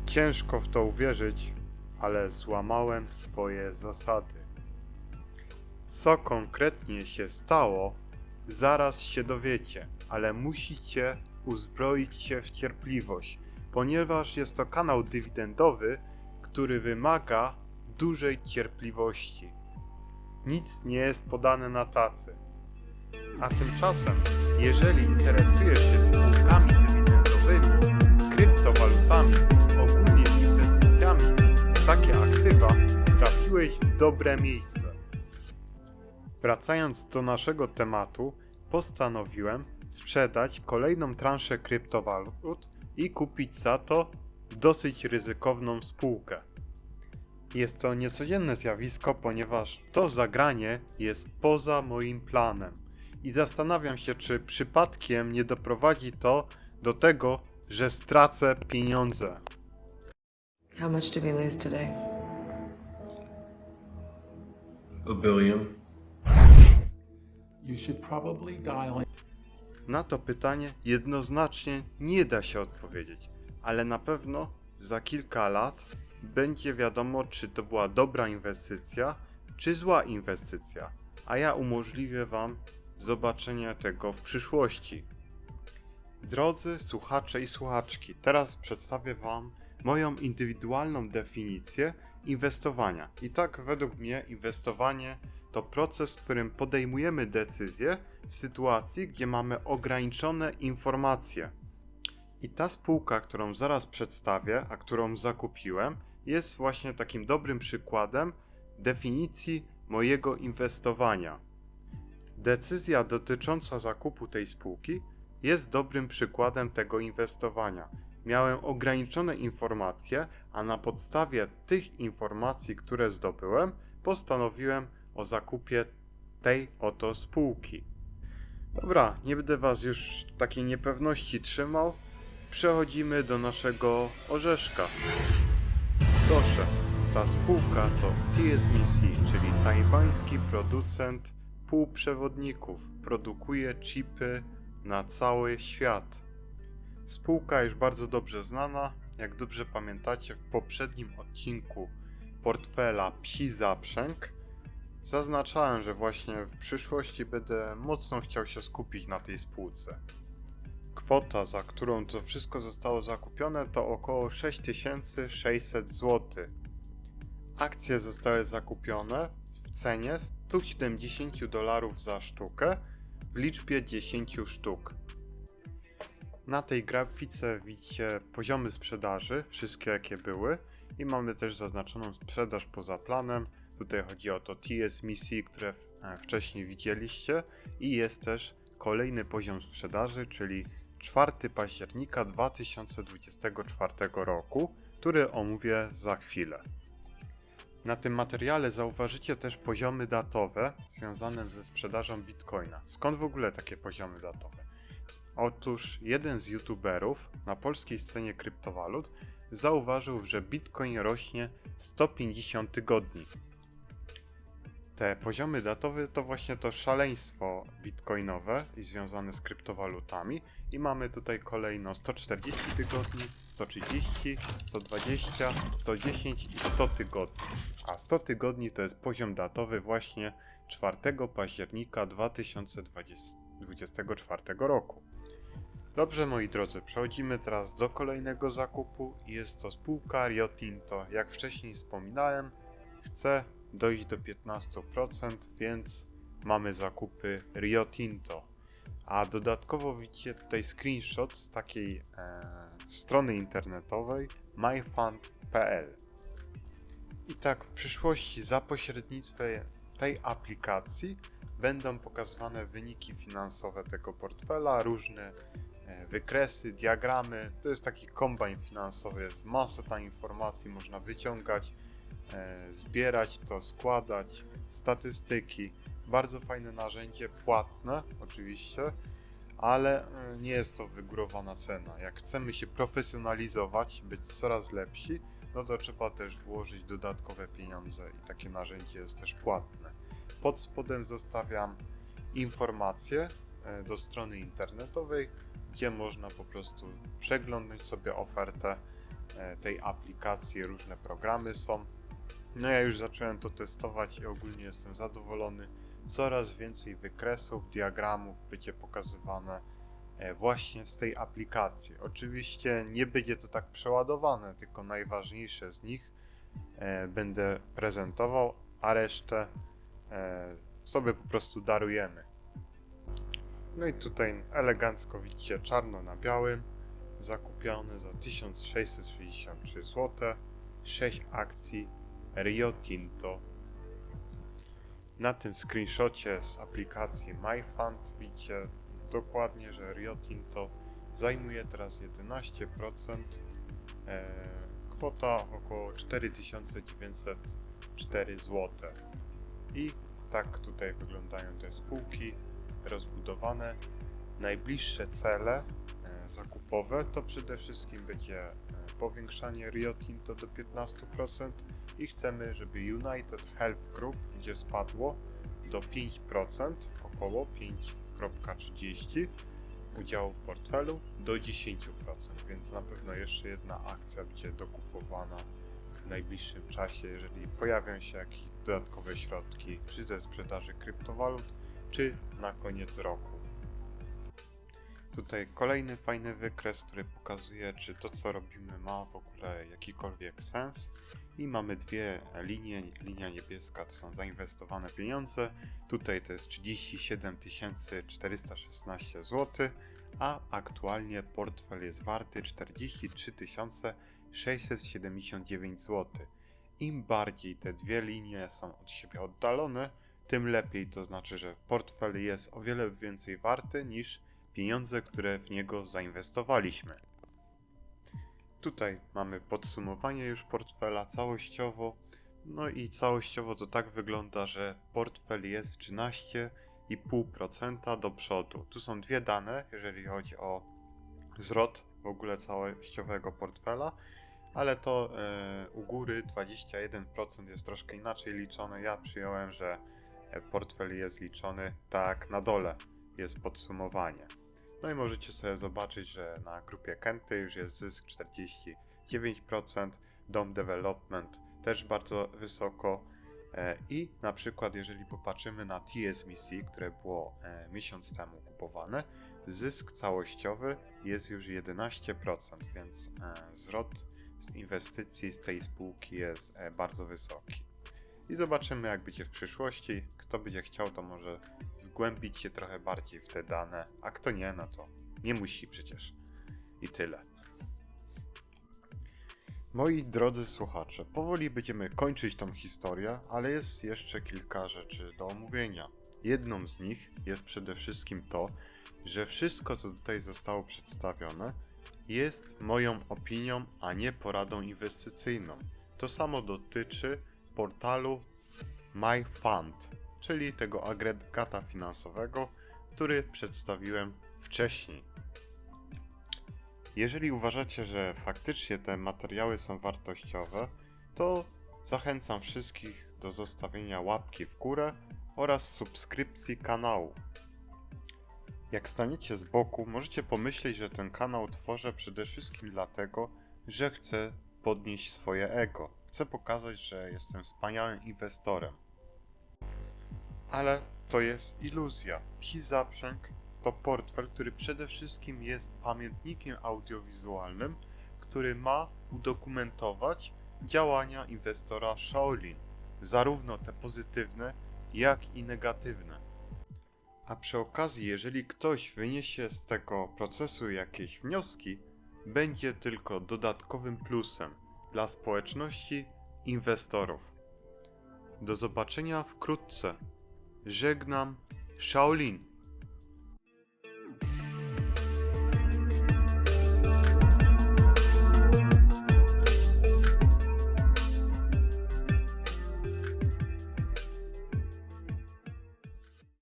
Ciężko w to uwierzyć, ale złamałem swoje zasady. Co konkretnie się stało, zaraz się dowiecie, ale musicie uzbroić się w cierpliwość, ponieważ jest to kanał dywidendowy, który wymaga dużej cierpliwości. Nic nie jest podane na tacy. A tymczasem, jeżeli interesujesz się spółkami dywidendowymi, kryptowalutami, ogólnie inwestycjami w takie aktywa, trafiłeś w dobre miejsce. Wracając do naszego tematu, postanowiłem sprzedać kolejną transzę kryptowalut i kupić za to dosyć ryzykowną spółkę. Jest to niecodzienne zjawisko, ponieważ to zagranie jest poza moim planem i zastanawiam się, czy przypadkiem nie doprowadzi to do tego, że stracę pieniądze. How much did we lose today? $1 billion. You should probably dial in. Na to pytanie jednoznacznie nie da się odpowiedzieć, ale na pewno za kilka lat będzie wiadomo, czy to była dobra inwestycja, czy zła inwestycja, a ja umożliwię Wam zobaczenie tego w przyszłości. Drodzy słuchacze i słuchaczki, teraz przedstawię Wam moją indywidualną definicję inwestowania. I tak według mnie inwestowanie to proces, w którym podejmujemy decyzje w sytuacji, gdzie mamy ograniczone informacje. I ta spółka, którą zaraz przedstawię, a którą zakupiłem, jest właśnie takim dobrym przykładem definicji mojego inwestowania. Decyzja dotycząca zakupu tej spółki jest dobrym przykładem tego inwestowania. Miałem ograniczone informacje, a na podstawie tych informacji, które zdobyłem, postanowiłem o zakupie tej oto spółki. Dobra, nie będę Was już w takiej niepewności trzymał. Przechodzimy do naszego orzeszka. Proszę, ta spółka to TSMC, czyli tajwański producent półprzewodników. Produkuje chipy na cały świat. Spółka już bardzo dobrze znana. Jak dobrze pamiętacie, w poprzednim odcinku portfela Psi Zaprzęg zaznaczałem, że właśnie w przyszłości będę mocno chciał się skupić na tej spółce. Kwota, za którą to wszystko zostało zakupione, to około 6600 zł. Akcje zostały zakupione w cenie $170 za sztukę w liczbie 10 sztuk. Na tej grafice widzicie poziomy sprzedaży, wszystkie jakie były, i mamy też zaznaczoną sprzedaż poza planem. Tutaj chodzi o to TSMC, które wcześniej widzieliście, i jest też kolejny poziom sprzedaży, czyli 4 października 2024 roku, który omówię za chwilę. Na tym materiale zauważycie też poziomy datowe związane ze sprzedażą Bitcoina. Skąd w ogóle takie poziomy datowe? Otóż jeden z youtuberów na polskiej scenie kryptowalut zauważył, że Bitcoin rośnie 150 tygodni. Te poziomy datowe to właśnie to szaleństwo bitcoinowe i związane z kryptowalutami, i mamy tutaj kolejno 140 tygodni, 130, 120, 110 i 100 tygodni. A 100 tygodni to jest poziom datowy właśnie 4 października 2024 roku. Dobrze, moi drodzy, przechodzimy teraz do kolejnego zakupu i jest to spółka Rio Tinto. Jak wcześniej wspominałem, chcę dojść do 15%, więc mamy zakupy Rio Tinto. A dodatkowo widzicie tutaj screenshot z takiej strony internetowej myfund.pl. I tak w przyszłości za pośrednictwem tej aplikacji będą pokazywane wyniki finansowe tego portfela, różne wykresy, diagramy. To jest taki kombajn finansowy, jest masa tam informacji, można wyciągać, zbierać to, składać, statystyki. Bardzo fajne narzędzie, płatne oczywiście, ale nie jest to wygórowana cena. Jak chcemy się profesjonalizować, być coraz lepsi, no to trzeba też włożyć dodatkowe pieniądze i takie narzędzie jest też płatne. Pod spodem zostawiam informacje do strony internetowej, gdzie można po prostu przeglądnąć sobie ofertę tej aplikacji różne programy są. No ja już zacząłem to testować i ogólnie jestem zadowolony. Coraz więcej wykresów, diagramów będzie pokazywane właśnie z tej aplikacji. Oczywiście nie będzie to tak przeładowane, tylko najważniejsze z nich będę prezentował, a resztę sobie po prostu darujemy. No i tutaj elegancko widzicie czarno na białym, zakupione za 1663 zł, 6 akcji Rio Tinto. Na tym screenshocie z aplikacji MyFund widzicie dokładnie, że Rio Tinto zajmuje teraz 11%, kwota około 4904 zł. I tak tutaj wyglądają te spółki rozbudowane. Najbliższe cele zakupowe to przede wszystkim będzie powiększanie Rio Tinto do 15% i chcemy, żeby United Health Group, gdzie spadło do 5%, około 5,30 udziału w portfelu do 10%, więc na pewno jeszcze jedna akcja będzie dokupowana w najbliższym czasie, jeżeli pojawią się jakieś dodatkowe środki, czy ze sprzedaży kryptowalut, czy na koniec roku. Tutaj kolejny fajny wykres, który pokazuje, czy to co robimy ma w ogóle jakikolwiek sens. I mamy dwie linie. Linia niebieska to są zainwestowane pieniądze. Tutaj to jest 37 416 zł, a aktualnie portfel jest warty 43 679 zł. Im bardziej te dwie linie są od siebie oddalone, tym lepiej, to znaczy, że portfel jest o wiele więcej warty niż pieniądze, które w niego zainwestowaliśmy. Tutaj mamy podsumowanie już portfela całościowo. No i całościowo to tak wygląda, że portfel jest 13,5% do przodu. Tu są dwie dane, jeżeli chodzi o zwrot w ogóle całościowego portfela, ale to u góry 21% jest troszkę inaczej liczone. Ja przyjąłem, że portfel jest liczony tak na dole, jest podsumowanie. No i możecie sobie zobaczyć, że na grupie Kenty już jest zysk 49%, Dom Development też bardzo wysoko i na przykład jeżeli popatrzymy na TSMC, które było miesiąc temu kupowane, zysk całościowy jest już 11%, więc zwrot z inwestycji z tej spółki jest bardzo wysoki. I zobaczymy, jak będzie w przyszłości. Kto będzie chciał, to może wgłębić się trochę bardziej w te dane, a kto nie, no to nie musi przecież. I tyle. Moi drodzy słuchacze, powoli będziemy kończyć tą historię, ale jest jeszcze kilka rzeczy do omówienia. Jedną z nich jest przede wszystkim to, że wszystko, co tutaj zostało przedstawione, jest moją opinią, a nie poradą inwestycyjną. To samo dotyczy portalu MyFund, czyli tego agregata finansowego, który przedstawiłem wcześniej. Jeżeli uważacie, że faktycznie te materiały są wartościowe, to zachęcam wszystkich do zostawienia łapki w górę oraz subskrypcji kanału. Jak staniecie z boku, możecie pomyśleć, że ten kanał tworzę przede wszystkim dlatego, że chcę podnieść swoje ego. Chcę pokazać, że jestem wspaniałym inwestorem. Ale to jest iluzja. Psi Zaprzęg to portfel, który przede wszystkim jest pamiętnikiem audiowizualnym, który ma udokumentować działania inwestora Shaolin, zarówno te pozytywne, jak i negatywne. A przy okazji, jeżeli ktoś wyniesie z tego procesu jakieś wnioski, będzie tylko dodatkowym plusem dla społeczności inwestorów. Do zobaczenia wkrótce. Żegnam, Shaolin.